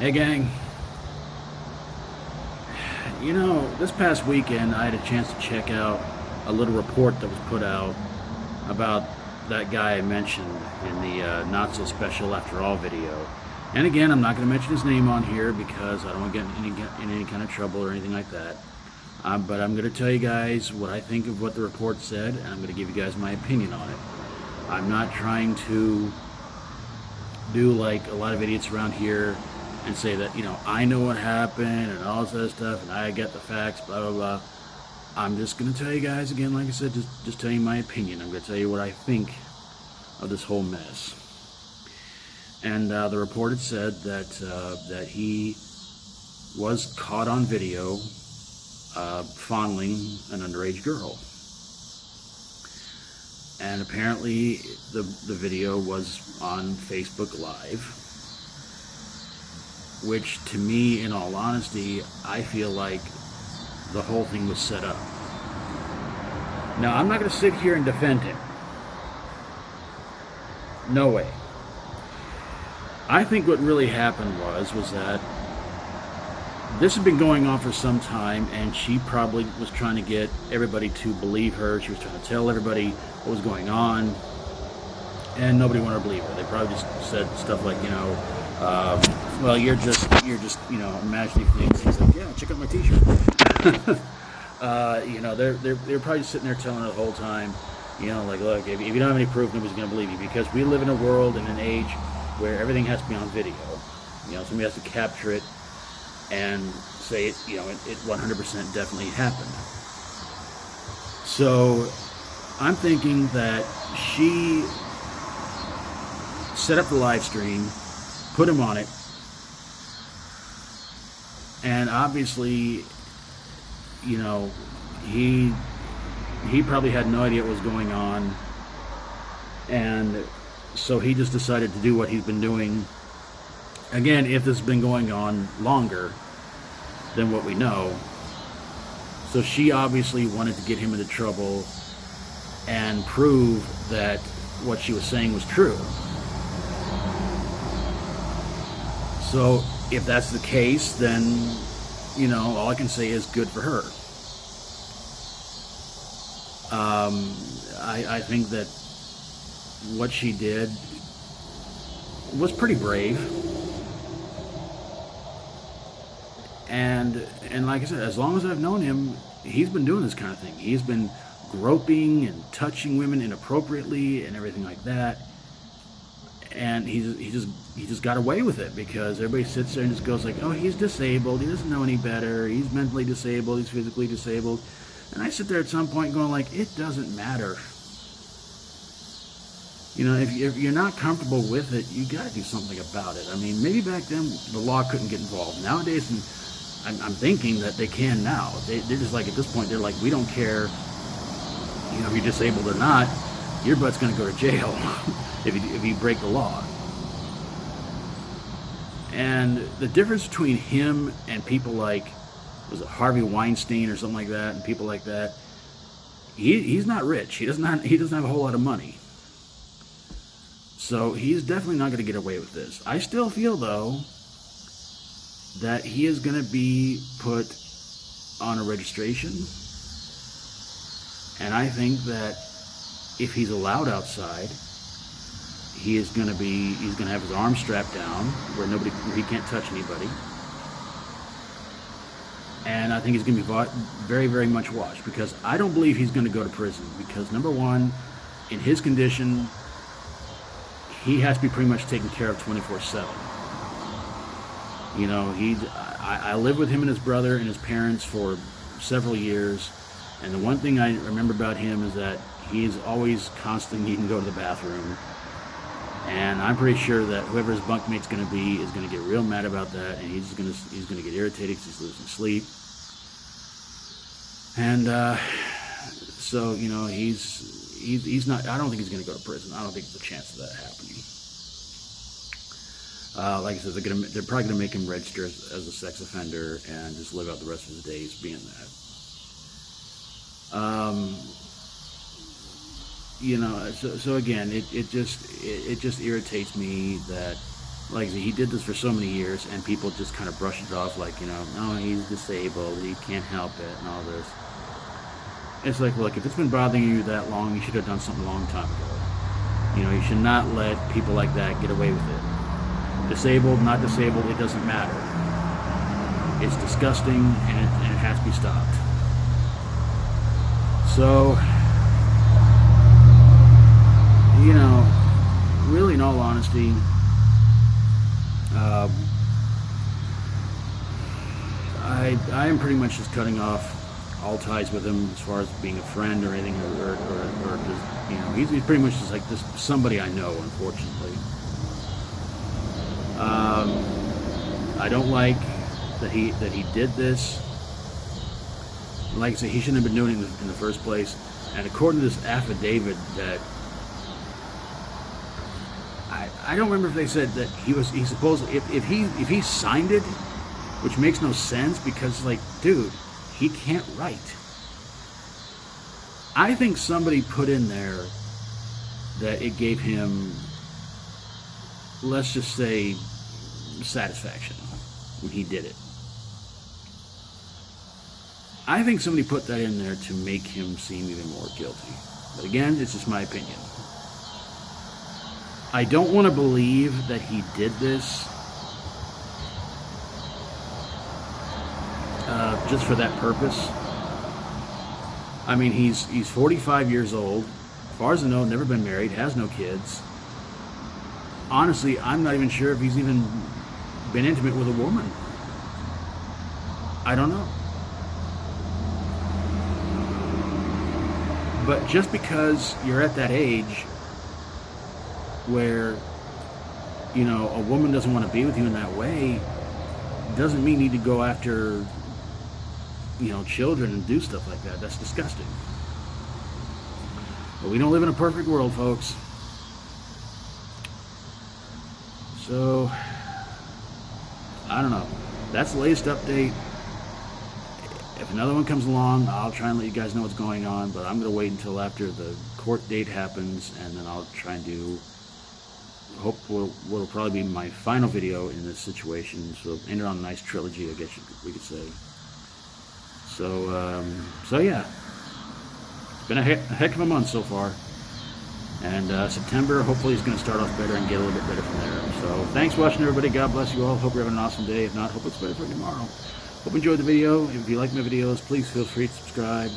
Hey gang, this past weekend I had a chance to check out a little report that was put out about that guy I mentioned in the Not So Special After All video. And again, I'm not going to mention his name on here because I don't want to get in any kind of trouble or anything like that. But I'm going to tell you guys what I think of what the report said, and I'm going to give you guys my opinion on it. I'm not trying to do like a lot of idiots around here and say that, I know what happened and all this other stuff and I get the facts, blah, blah, blah. I'm just going to tell you guys again, like I said, just tell you my opinion. I'm going to tell you what I think of this whole mess. And the report had said that he was caught on video fondling an underage girl. And apparently the video was on Facebook Live, which to me, in all honesty, I feel like the whole thing was set up. Now, I'm not going to sit here and defend him. No way. I think what really happened was that this had been going on for some time, and she probably was trying to get everybody to believe her. She was trying to tell everybody what was going on, and nobody wanted to believe her. They probably just said stuff like, well, you're just imagining things. He's like, yeah, check out my T-shirt. They're probably just sitting there telling her the whole time, like, look, if you don't have any proof, nobody's going to believe you, because we live in a world and an age where everything has to be on video. Somebody has to capture it and say it 100% definitely happened. So I'm thinking that she set up the live stream, put him on it, and obviously, he probably had no idea what was going on, and so he just decided to do what he's been doing. Again, if this has been going on longer than what we know. So she obviously wanted to get him into trouble and prove that what she was saying was true. So if that's the case, then, all I can say is good for her. I think that what she did was pretty brave. And like I said, as long as I've known him, he's been doing this kind of thing. He's been groping and touching women inappropriately and everything like that. And he just got away with it because everybody sits there and just goes like, oh, he's disabled. He doesn't know any better. He's mentally disabled. He's physically disabled. And I sit there at some point going like, it doesn't matter. If you're not comfortable with it, you got to do something about it. I mean, maybe back then the law couldn't get involved. Nowadays, I'm thinking that they can now. They're just like, at this point, they're like, we don't care, if you're disabled or not. Your butt's going to go to jail if you break the law. And the difference between him and people like, was it Harvey Weinstein or something like that, and people like that, he's not rich. He doesn't have a whole lot of money. So he's definitely not going to get away with this. I still feel, though, that he is going to be put on a registration. And I think that if he's allowed outside, he's going to have his arms strapped down where he can't touch anybody. And I think he's going to be very, very much watched, because I don't believe he's going to go to prison, because number one, in his condition, he has to be pretty much taken care of 24/7. I lived with him and his brother and his parents for several years, and the one thing I remember about him is that he's always constantly needing to go to the bathroom. And I'm pretty sure that whoever his bunkmate's going to be is going to get real mad about that, and he's going to get irritated because he's losing sleep. And so he's not. I don't think he's going to go to prison. I don't think there's a chance of that happening. Like I said, they're probably going to make him register as a sex offender and just live out the rest of his days being that. So again, it just irritates me that like he did this for so many years, and people just kind of brushed it off like, you know, no, he's disabled, he can't help it, and all this. It's like, look, if it's been bothering you that long, you should have done something a long time ago. You know, you should not let people like that get away with it. Disabled, not disabled, it doesn't matter. It's disgusting, and it has to be stopped. So, you know, really, in all honesty, I am pretty much just cutting off all ties with him as far as being a friend or anything, or just, you know, he's pretty much just like just somebody I know, unfortunately. I don't like that he did this. Like I said, he shouldn't have been doing it in the first place. And according to this affidavit that I don't remember if they said that he supposed if he signed it, which makes no sense because, like, dude, he can't write. I think somebody put in there that it gave him, let's just say, satisfaction when he did it. I think somebody put that in there to make him seem even more guilty. But again, it's just my opinion. I don't want to believe that he did this just for that purpose. I mean, he's 45 years old. As far as I know, never been married, has no kids. Honestly, I'm not even sure if he's even been intimate with a woman. I don't know. But just because you're at that age where, you know, a woman doesn't want to be with you in that way, doesn't mean you need to go after, you know, children and do stuff like that. That's disgusting. But we don't live in a perfect world, folks. So, I don't know. That's the latest update. If another one comes along, I'll try and let you guys know what's going on, but I'm going to wait until after the court date happens, and then I'll try and do, hope what'll probably be my final video in this situation, so end it on a nice trilogy, I guess we could say. So yeah, it's been a heck of a month so far, and September hopefully is going to start off better and get a little bit better from there. So thanks for watching, everybody. God bless you all. Hope you're having an awesome day. If not, hope it's better for you tomorrow. Hope you enjoyed the video. If you like my videos, please feel free to subscribe.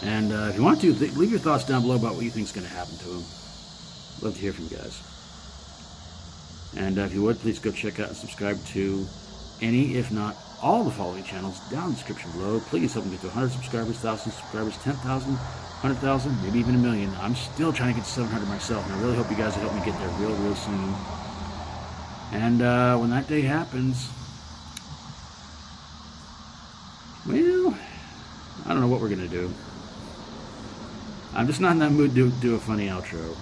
And if you want to, leave your thoughts down below about what you think is going to happen to him. Love to hear from you guys. And if you would, please go check out and subscribe to any, if not all, the following channels down in the description below. Please help me get to 100 subscribers, 1,000 subscribers, 10,000, 100,000, maybe even a million. I'm still trying to get to 700 myself, and I really hope you guys will help me get there real soon. And when that day happens, well, I don't know what we're going to do. I'm just not in that mood to do a funny outro.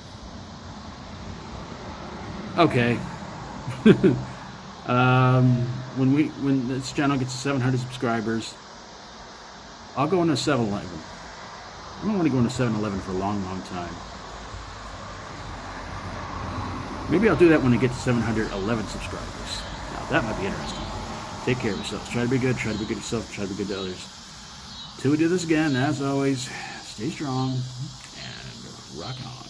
Okay. When this channel gets to 700 subscribers, I'll go into 7-Eleven. I don't want to go into 7-Eleven for a long time. Maybe I'll do that when I get to 711 subscribers. Now, that might be interesting. Take care of yourselves. Try to be good. Try to be good to yourself. Try to be good to others. Till we do this again, as always, stay strong and rock on.